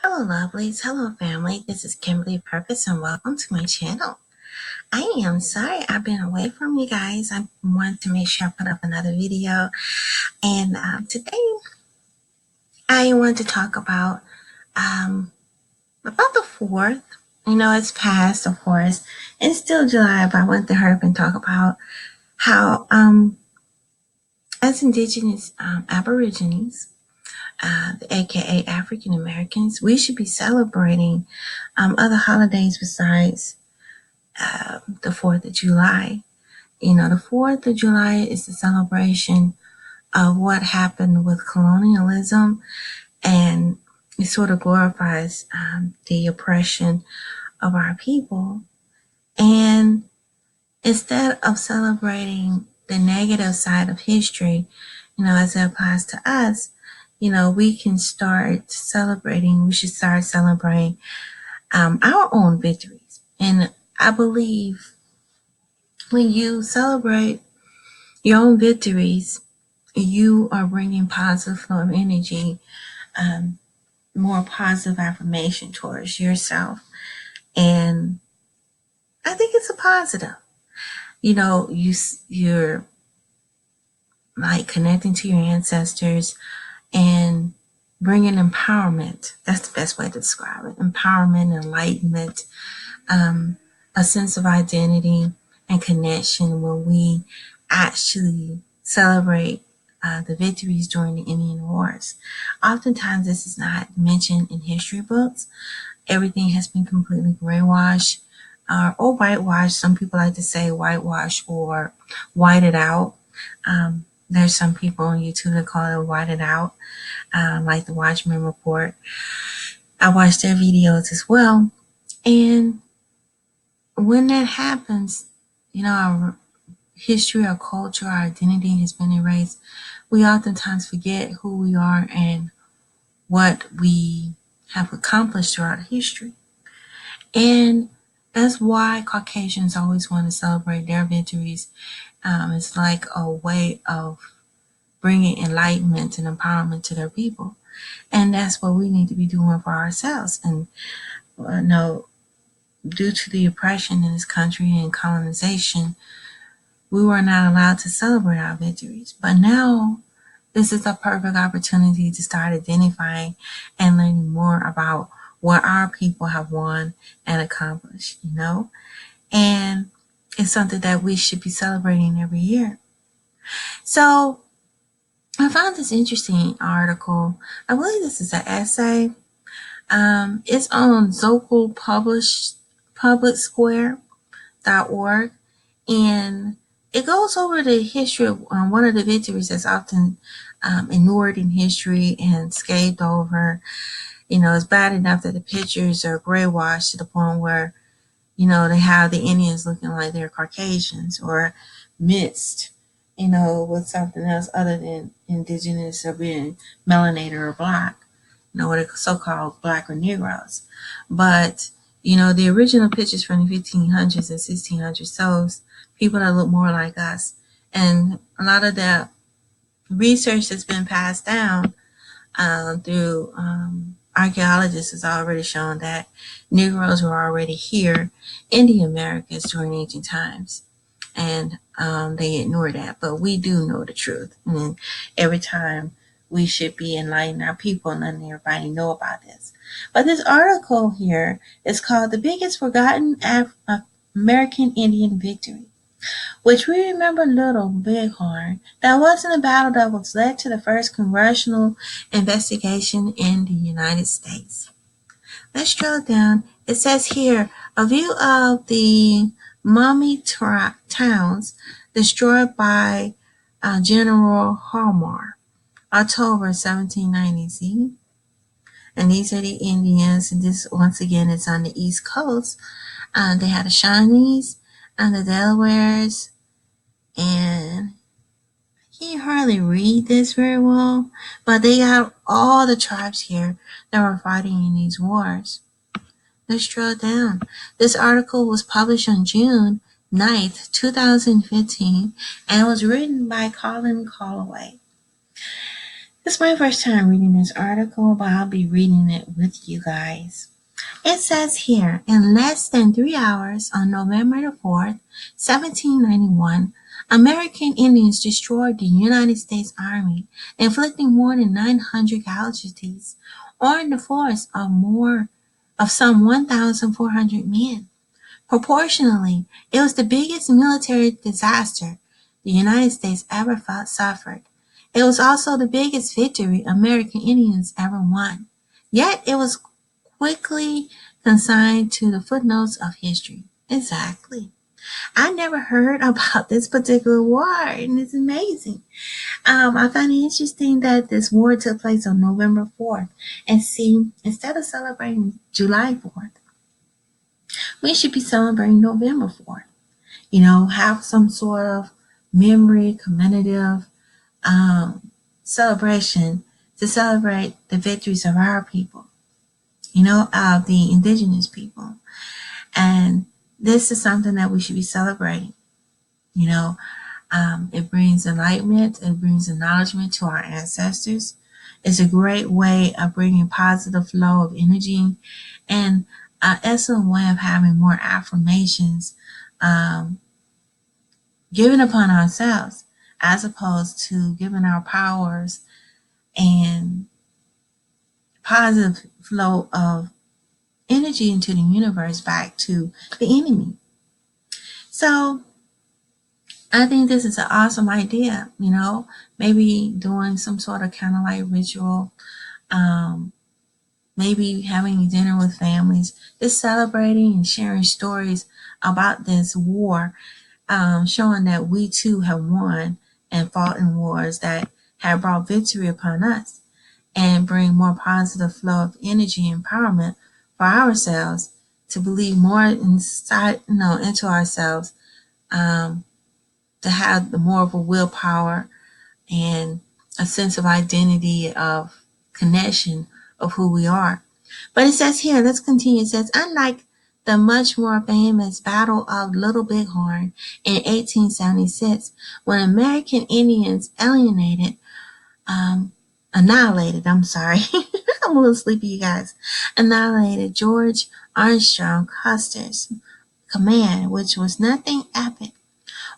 Hello, lovelies. Hello, family. This is Kimberly Purpose, and welcome to my channel. I am sorry I've been away from you guys. I wanted to make sure I put up another video, and today I want to talk about the 4th. You know, it's past, of course. It's still July, but I want to hurry up and talk about how, as Indigenous Aborigines, aka African Americans, we should be celebrating other holidays besides the 4th of July. You know, the 4th of July is the celebration of what happened with colonialism, and it sort of glorifies the oppression of our people. And instead of celebrating the negative side of history, you know, as it applies to us, you know, we should start celebrating our own victories. And I believe when you celebrate your own victories, you are bringing positive flow of energy, more positive affirmation towards yourself. And I think it's a positive. You know, you're like connecting to your ancestors and bringing empowerment. That's the best way to describe it. Empowerment, enlightenment, a sense of identity and connection when we actually celebrate the victories during the Indian Wars. Oftentimes, this is not mentioned in history books. Everything has been completely brainwashed or whitewashed. Some people like to say whitewash or whited out. There's some people on YouTube that call it whited out, like the Watchmen Report. I watch their videos as well. And when that happens, you know, our history, our culture, our identity has been erased. We oftentimes forget who we are and what we have accomplished throughout history. And that's why Caucasians always want to celebrate their victories. It's like a way of bringing enlightenment and empowerment to their people. And that's what we need to be doing for ourselves. And no, due to the oppression in this country and colonization, we were not allowed to celebrate our victories. But now, this is a perfect opportunity to start identifying and learning more about what our people have won and accomplished, you know? And it's something that we should be celebrating every year. So I found this interesting article. I believe this is an essay. It's on Zocal PublicSquare.org, and it goes over the history of one of the victories that's often ignored in history and scathed over. You know, it's bad enough that the pictures are gray washed to the point where, you know, they have the Indians looking like they're Caucasians or mixed, you know, with something else other than indigenous or being melanated or black, you know, what are so-called black or Negroes. But, you know, the original pictures from the 1500s and 1600s shows people that look more like us. And a lot of the research that's been passed down through archaeologists has already shown that Negroes were already here in the Americas during ancient times. And they ignore that. But we do know the truth. And every time we should be enlightening our people and letting everybody know about this. But this article here is called The Biggest Forgotten American Indian Victory, which we remember little Bighorn. That wasn't a battle that was led to the first congressional investigation in the United States. Let's drill down. It says here, a view of the mummy towns destroyed by General Harmar, October 1790. See? And these are the Indians, and this, once again, is on the East Coast. They had the Shawnees and the Delawares, and I can't hardly read this very well, but they have all the tribes here that were fighting in these wars. Let's drill down. This article was published on June 9th, 2015, and it was written by Colin Calloway. It's my first time reading this article, but I'll be reading it with you guys. It says here, in less than 3 hours on November the 4th, 1791, American Indians destroyed the United States Army, inflicting more than 900 casualties on the force of some 1,400 men. Proportionally, it was the biggest military disaster the United States ever suffered. It was also the biggest victory American Indians ever won. Yet it was quickly consigned to the footnotes of history. Exactly. I never heard about this particular war, and it's amazing. I find it interesting that this war took place on November 4th. And see, instead of celebrating July 4th, we should be celebrating November 4th. Have some sort of memory, commemorative celebration to celebrate the victories of our people, of the Indigenous people. And this is something that we should be celebrating. You know, it brings enlightenment, it brings acknowledgement to our ancestors. It's a great way of bringing positive flow of energy and an excellent way of having more affirmations um, given upon ourselves as opposed to giving our powers and positive flow of energy into the universe back to the enemy. So I think this is an awesome idea, maybe doing some sort of kind of like ritual, um, maybe having dinner with families, just celebrating and sharing stories about this war, showing that we too have won and fought in wars that have brought victory upon us and bring more positive flow of energy and empowerment for ourselves to believe more inside, into ourselves, um, to have the more of a willpower and a sense of identity of connection of who we are. But it says here, let's continue. It says, unlike the much more famous Battle of Little Bighorn in 1876, when American Indians annihilated, I'm sorry, I'm a little sleepy, you guys, annihilated George Armstrong Custer's command, which was nothing epic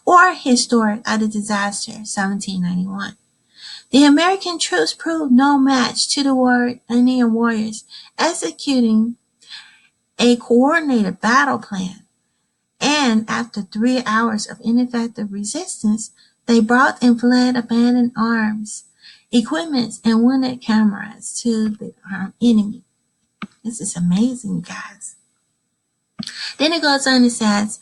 or historic at the disaster 1791. The American troops proved no match to the Indian warriors executing a coordinated battle plan, and after 3 hours of ineffective resistance, they brought and fled abandoned arms, equipment, and wounded comrades to the enemy. This is amazing, guys. Then it goes on and says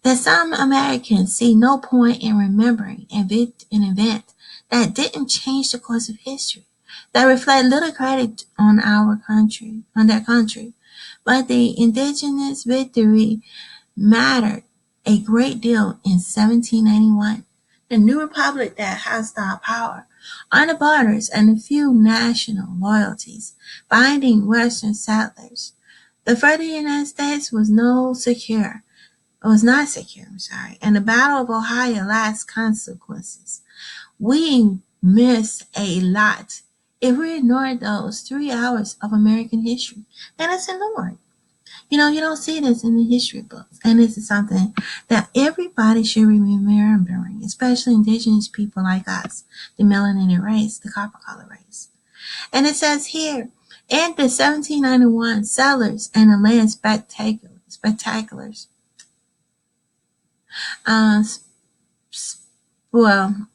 that some Americans see no point in remembering an event that didn't change the course of history, that reflect little credit on their country, but the Indigenous victory mattered a great deal in 1791. The new republic that hostile power on the borders and a few national loyalties binding Western settlers. The further United States was not secure, and the Battle of Ohio last consequences. We miss a lot if we ignore those 3 hours of American history. And it's ignored. You don't see this in the history books. And this is something that everybody should be remembering, especially Indigenous people like us, the melanated race, the copper color race. And it says here, in the 1791 settlers and the land spectaculars, uh, well,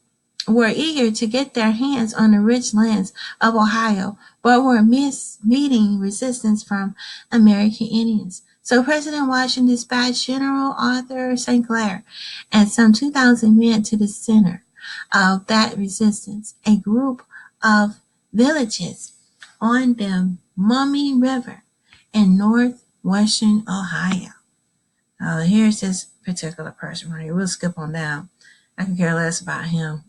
were eager to get their hands on the rich lands of Ohio, but were meeting resistance from American Indians. So President Washington dispatched General Arthur St. Clair and some 2,000 men to the center of that resistance, a group of villages on the Mummy River in northwestern Ohio. Here's this particular person right here. We'll skip on down. I can care less about him.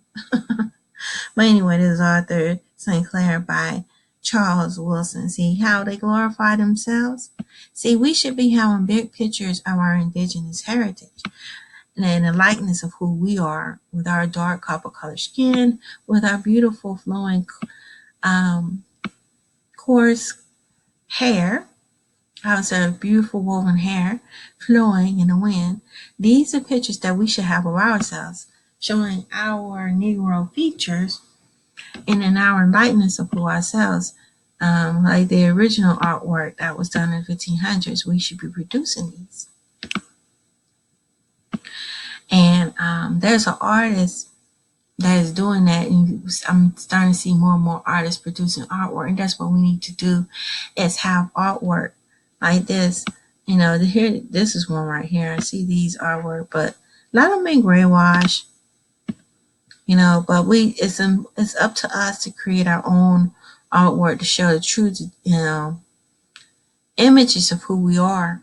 But anyway, this is Arthur St. Clair by Charles Wilson. See how they glorify themselves? See, we should be having big pictures of our Indigenous heritage and the likeness of who we are with our dark copper colored skin, with our beautiful flowing coarse hair. How's a beautiful woven hair flowing in the wind. These are pictures that we should have of ourselves, showing our Negro features and in our likeness of who ourselves. Like the original artwork that was done in the 1500s, we should be producing these. And there's an artist that is doing that, and I'm starting to see more and more artists producing artwork, and that's what we need to do, is have artwork like this. Here, this is one right here. I see these artwork, but a lot of them in gray wash. But it's up to us to create our own artwork to show the true, images of who we are.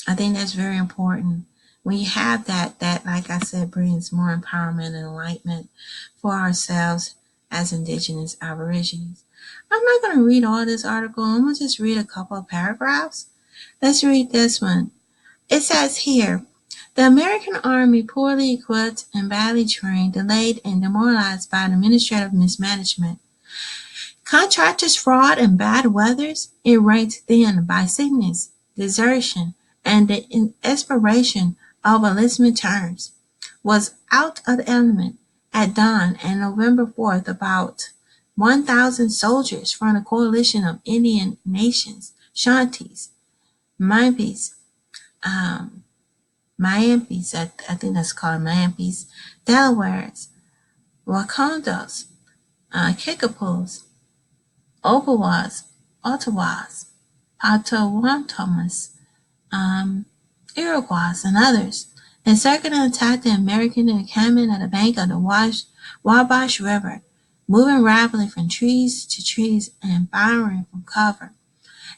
I think that's very important. When you have that, like I said, brings more empowerment and enlightenment for ourselves as Indigenous Aborigines. I'm not going to read all this article. I'm going to just read a couple of paragraphs. Let's read this one. It says here, the American Army, poorly equipped and badly trained, delayed and demoralized by administrative mismanagement, contractors' fraud and bad weathers, it ranked then by sickness, desertion, and the expiration of enlistment terms, was out of the element at dawn and November 4th. About 1,000 soldiers from a coalition of Indian nations, Shantis, Mampis, Mayampis, I think that's called Mayampis, Delawares, Wakondos, Kickapoos, Ottawas, Potawatomis, Iroquois, and others, encircled and attacked the American encampment at the bank of the Wabash River, moving rapidly from trees to trees and firing from cover.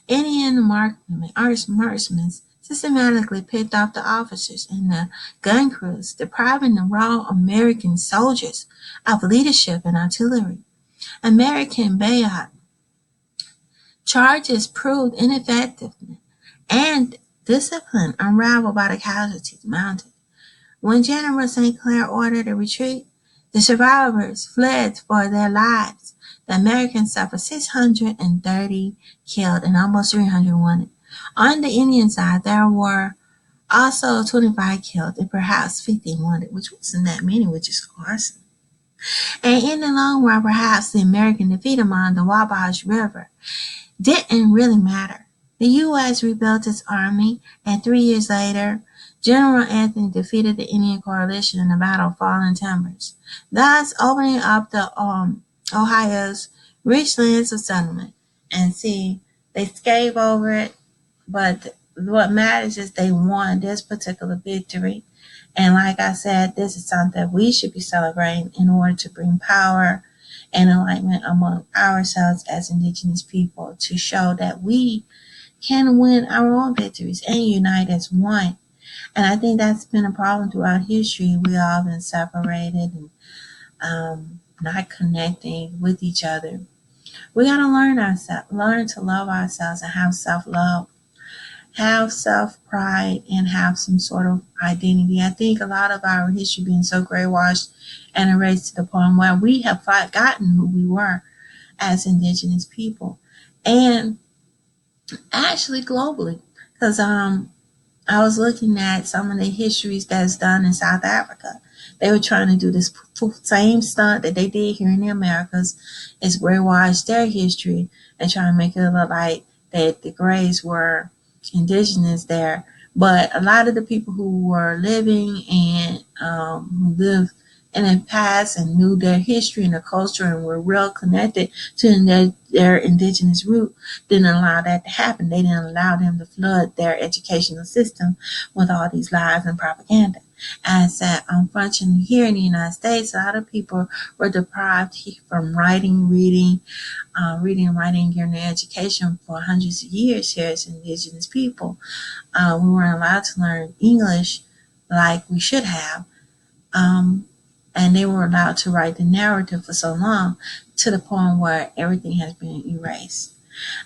Indian marksmen systematically picked off the officers and the gun crews, depriving the raw American soldiers of leadership and artillery. American bayonet charges proved ineffective, and discipline unraveled by the casualties mounted. When General St. Clair ordered a retreat, the survivors fled for their lives. The Americans suffered 630 killed and almost 300 wounded. On the Indian side, there were also 25 killed and perhaps 50 wounded, which wasn't that many, which is awesome. And in the long run, perhaps the American defeat among the Wabash River didn't really matter. The U.S. rebuilt its army, and 3 years later, General Anthony defeated the Indian coalition in the Battle of Fallen Timbers, thus opening up the Ohio's rich lands of settlement. And see, they scathed over it, but what matters is they won this particular victory. And like I said, this is something we should be celebrating in order to bring power and enlightenment among ourselves as Indigenous people, to show that we can win our own victories and unite as one. And I think that's been a problem throughout history. We all been separated and not connecting with each other. We got to learn to love ourselves and have self-love, have self-pride, and have some sort of identity. I think a lot of our history being so grey-washed and erased to the point where we have forgotten who we were as Indigenous people, and actually globally. Because I was looking at some of the histories that's done in South Africa. They were trying to do this same stunt that they did here in the Americas, is graywash their history and try to make it look like that the Greys were indigenous there. But a lot of the people who were living and who lived in the past and knew their history and their culture and were real connected to their indigenous root didn't allow that to happen. They didn't allow them to flood their educational system with all these lies and propaganda. As that, unfortunately, here in the United States, a lot of people were deprived from writing, reading, and writing, getting their education for hundreds of years here as Indigenous people. We weren't allowed to learn English like we should have. And they were allowed to write the narrative for so long, to the point where everything has been erased.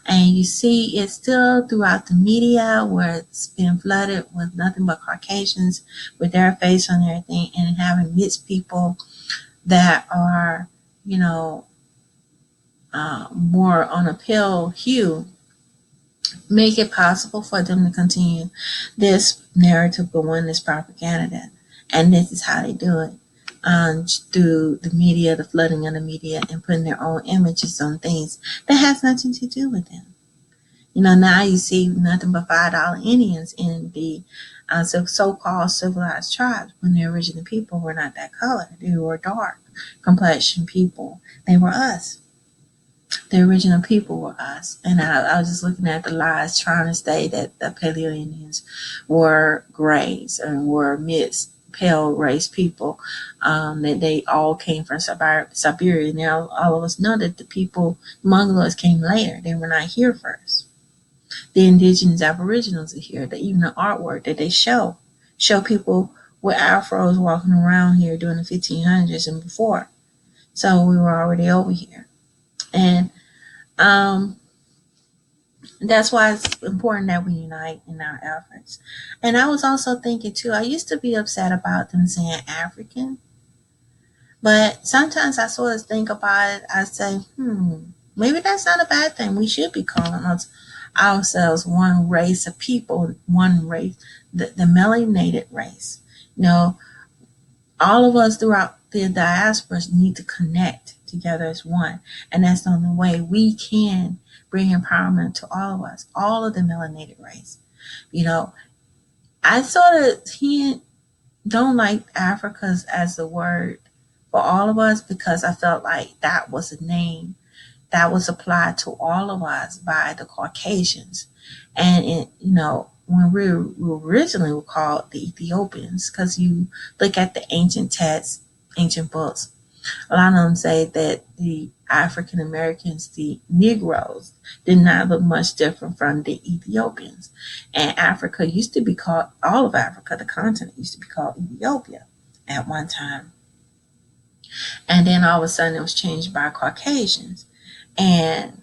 And you see it still throughout the media, where it's been flooded with nothing but Caucasians with their face on everything, and having mixed people that are, more on a pale hue, make it possible for them to continue this narrative going this propaganda. And this is how they do it, through the media, the flooding of the media, and putting their own images on things that has nothing to do with them. Now you see nothing but $5 Indians in the so-called civilized tribes, when the original people were not that color. They were dark complexion people. They were us. The original people were us. And I was just looking at the lies trying to say that the Paleo Indians were grays and were mixed pale race people, that they all came from Siberia. Now all of us know that the people, Mongoloids, came later. They were not here first. The indigenous aboriginals are here. That even the artwork that they show people with afros walking around here during the 1500s and before. So we were already over here. And um, that's why it's important that we unite in our efforts. And I was also thinking too, I used to be upset about them saying African, but sometimes I sort of think about it. I say, maybe that's not a bad thing. We should be calling ourselves one race of people, one race, the melanated race. You know, all of us throughout the diasporas need to connect together as one. And that's the only way we can bring empowerment to all of us, all of the melanated race. You know, I sort of don't like Africa's as the word for all of us, because I felt like that was a name that was applied to all of us by the Caucasians. And when we originally were called the Ethiopians, because you look at the ancient texts, ancient books, a lot of them say that the African Americans, the Negroes, did not look much different from the Ethiopians. And Africa used to be called, all of Africa, the continent, used to be called Ethiopia at one time. And then all of a sudden it was changed by Caucasians. And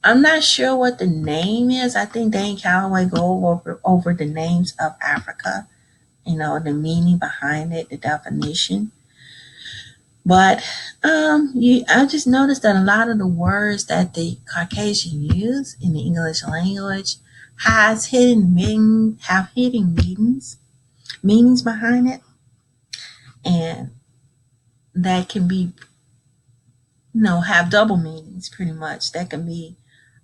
I'm not sure what the name is. I think Dane Calloway go over the names of Africa, the meaning behind it, the definition. But I just noticed that a lot of the words that the Caucasian use in the English language have hidden meanings behind it, and that can be, have double meanings pretty much. That can be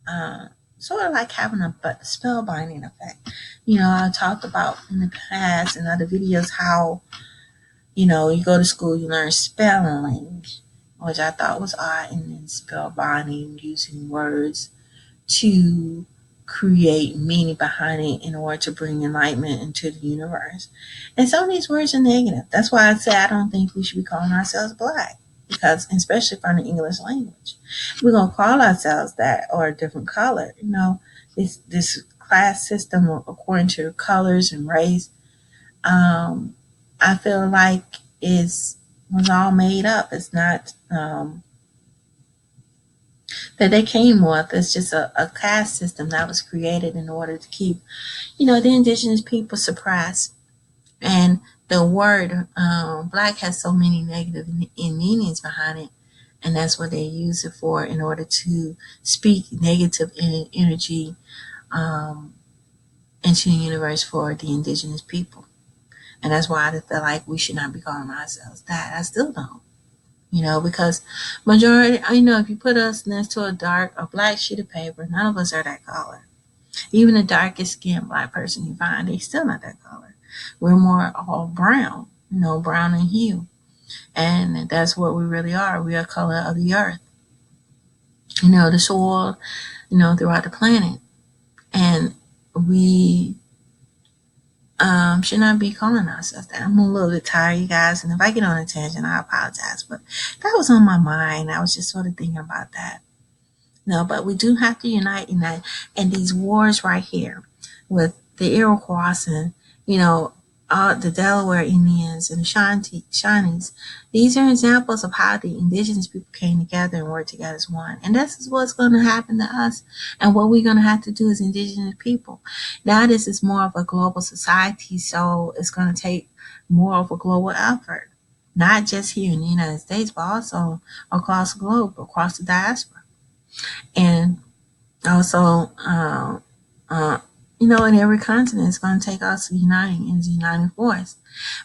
uh, sort of like having a spell binding effect. I talked about in the past in other videos how, you go to school, you learn spelling, which I thought was odd, and then spell binding, using words to create meaning behind it in order to bring enlightenment into the universe. And some of these words are negative. That's why I say I don't think we should be calling ourselves black, because especially from the English language, we're gonna call ourselves that, or a different color. This class system according to colors and race. I feel like is was all made up. It's not that they came with. It's just a caste system that was created in order to keep, the indigenous people suppressed. And the word black has so many negative meanings behind it. And that's what they use it for, in order to speak negative energy um, into the universe for the indigenous people. And that's why I feel like we should not be calling ourselves that. I still don't. Because majority, if you put us next to a black sheet of paper, none of us are that color. Even the darkest skinned black person you find, they still not that color. We're more all brown, brown in hue. And that's what we really are. We are color of the earth, the soil, throughout the planet. And we should not be calling ourselves that. I'm a little bit tired, you guys, and if I get on a tangent, I apologize. But that was on my mind. I was just sort of thinking about that. No, but we do have to unite in that. And these wars right here with the Iroquois and, the Delaware Indians and the Shawnees, these are examples of how the indigenous people came together and worked together as one. And this is what's going to happen to us and what we're going to have to do as indigenous people. Now, this is more of a global society, so it's going to take more of a global effort, not just here in the United States, but also across the globe, across the diaspora. And also, uh, in every continent, it's going to take us uniting as a uniting force.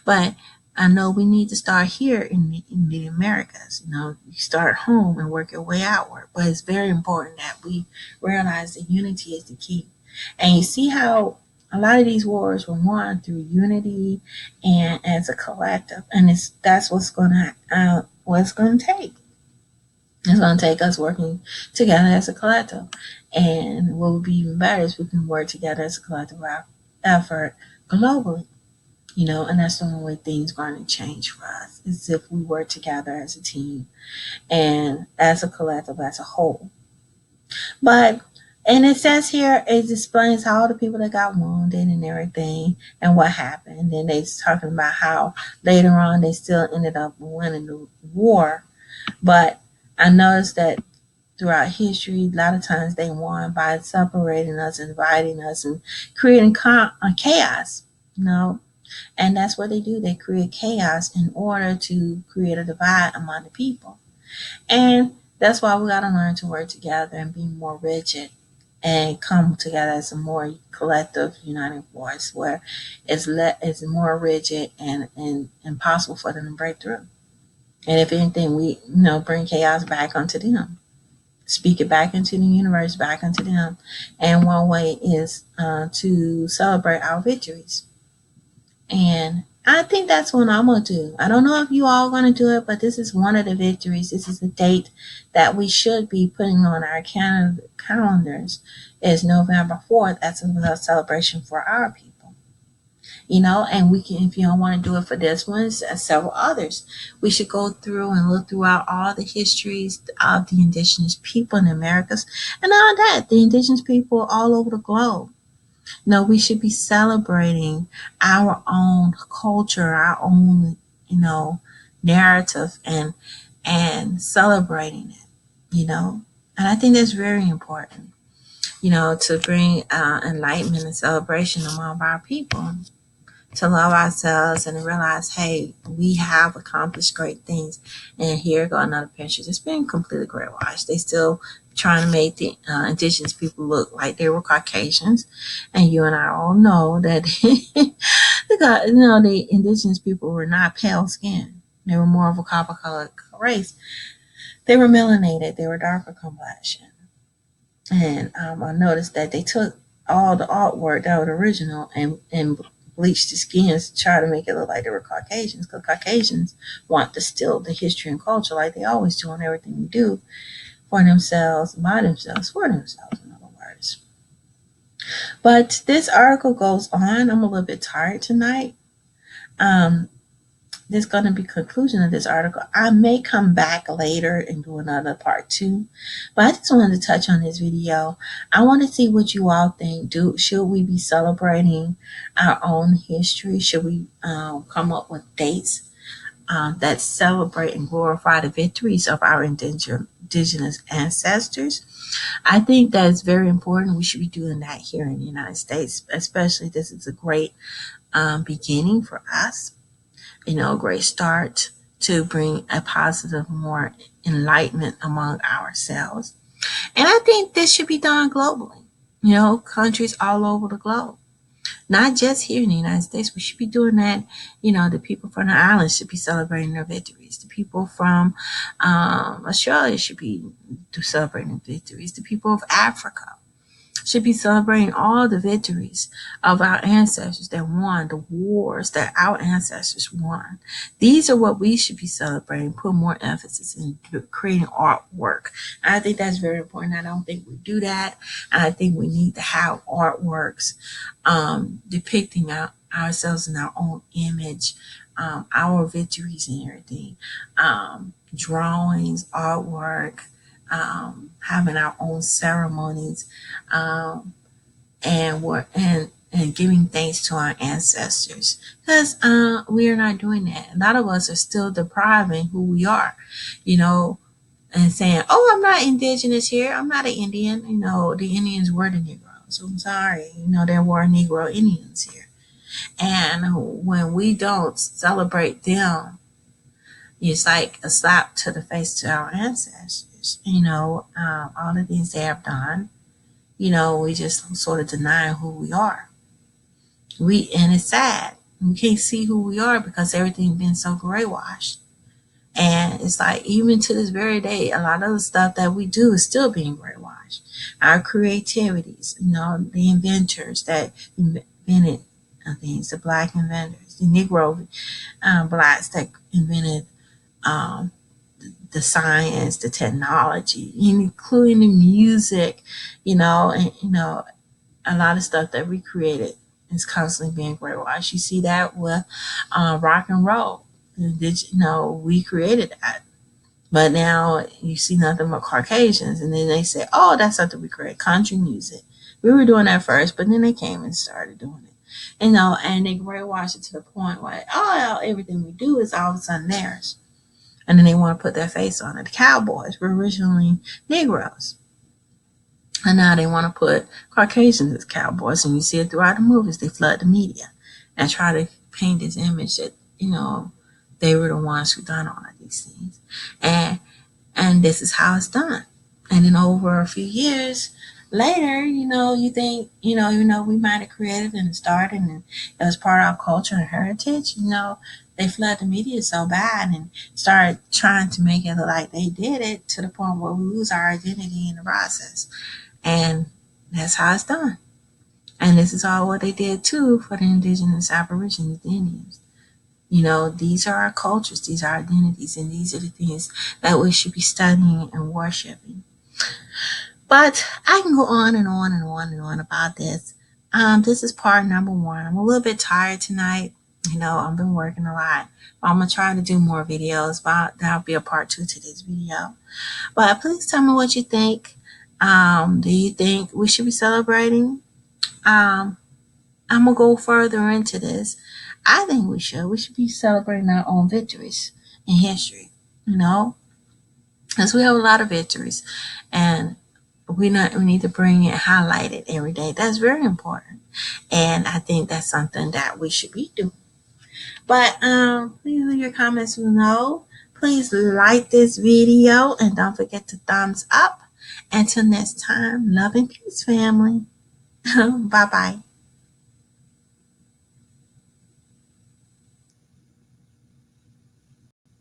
But I know we need to start here in the Americas. You start home and work your way outward. But it's very important that we realize that unity is the key. And you see how a lot of these wars were won through unity and as a collective, and that's what's going to take. It's going to take us working together as a collective. And what would be even better is we can work together as a collective effort globally, and that's the only way things are going to change for us is if we work together as a team and as a collective, as a whole. But, and it says here, it explains how all the people that got wounded and everything and what happened. And then they're talking about how later on they still ended up winning the war. But I noticed that throughout history, a lot of times they won by separating us, dividing us, and creating chaos. You know, and that's what they do. They create chaos in order to create a divide among the people. And that's why we got to learn to work together and be more rigid and come together as a more collective, united voice where it's more rigid and impossible for them to break through. And if anything, we bring chaos back onto them, speak it back into the universe, back into them. And one way is to celebrate our victories. And I think that's what I'm going to do. I don't know if you all going to do it, but this is one of the victories. This is the date that we should be putting on our calendars is November 4th as a celebration for our people. And we can, if you don't want to do it for this one, several others. We should go through and look throughout all the histories of the indigenous people in the Americas and all that, the indigenous people all over the globe. No, we should be celebrating our own culture, our own, narrative and celebrating it. And I think that's very important, to bring enlightenment and celebration among our people, to love ourselves and to realize, hey, we have accomplished great things. And here go another picture. It's been completely whitewashed. They still trying to make the indigenous people look like they were Caucasians, and you and I all know that the indigenous people were not pale skinned. They were more of a copper colored race. They were melanated. They were darker complexion. And I noticed that they took all the artwork that was original and bleached the skins to try to make it look like they were Caucasians, because Caucasians want to steal the history and culture like they always do on everything we do for themselves, by themselves, for themselves, in other words. But this article goes on. I'm a little bit tired tonight. This is going to be conclusion of this article. I may come back later and do another part 2, but I just wanted to touch on this video. I want to see what you all think. Should we be celebrating our own history? Should we come up with dates that celebrate and glorify the victories of our indigenous ancestors? I think that is very important. We should be doing that here in the United States, especially this is a great beginning for us. A great start to bring a positive, more enlightenment among ourselves. And I think this should be done globally. Countries all over the globe, not just here in the United States. We should be doing that. The people from the islands should be celebrating their victories. The people from Australia should be celebrating victories. The people of Africa should be celebrating all the victories of our ancestors that won, the wars that our ancestors won. These are what we should be celebrating, put more emphasis in creating artwork. And I think that's very important. I don't think we do that. And I think we need to have artworks depicting ourselves in our own image, our victories and everything, drawings, artwork, having our own ceremonies, and giving thanks to our ancestors, because we are not doing that. A lot of us are still depriving who we are, and saying, "Oh, I'm not indigenous here. I'm not an Indian." The Indians were the Negroes. So I'm sorry. There were Negro Indians here, and when we don't celebrate them, it's like a slap to the face to our ancestors. ancestors. All the things they have done. We just sort of deny who we are. And it's sad. We can't see who we are because everything's been so brainwashed. And it's like, even to this very day, a lot of the stuff that we do is still being brainwashed. Our creativities, the inventors that invented things, the black inventors, the Negro blacks that invented um, the science, the technology, including the music, and a lot of stuff that we created is constantly being brainwashed. You see that with rock and roll. We created that. But now you see nothing but Caucasians, and then they say, "Oh, that's something we create, country music." We were doing that first, but then they came and started doing it, and they brainwash it to the point where, oh, everything we do is all of a sudden theirs, and then they want to put their face on it. The Cowboys were originally Negroes, and now they want to put Caucasians as cowboys, and you see it throughout the movies. They flood the media and try to paint this image that they were the ones who done all of these things, and this is how it's done. And then over a few years later, you think, even though we might have created and started and it was part of our culture and heritage, they flood the media so bad and start trying to make it look like they did it to the point where we lose our identity in the process. And that's how it's done. And this is all what they did too for the indigenous aborigines, the Indians. These are our cultures, these are our identities, and these are the things that we should be studying and worshiping. But I can go on and on and on and on about this. This is part number one. I'm a little bit tired tonight. I've been working a lot. I'm going to try to do more videos, but that'll be a part two to this video. But please tell me what you think. Do you think we should be celebrating? I'm going to go further into this. I think we should. We should be celebrating our own victories in history, because we have a lot of victories, and we need to bring it highlighted every day. That's very important, and I think that's something that we should be doing. But please leave your comments below. Please like this video and don't forget to thumbs up. Until next time, love and peace, family. Bye bye.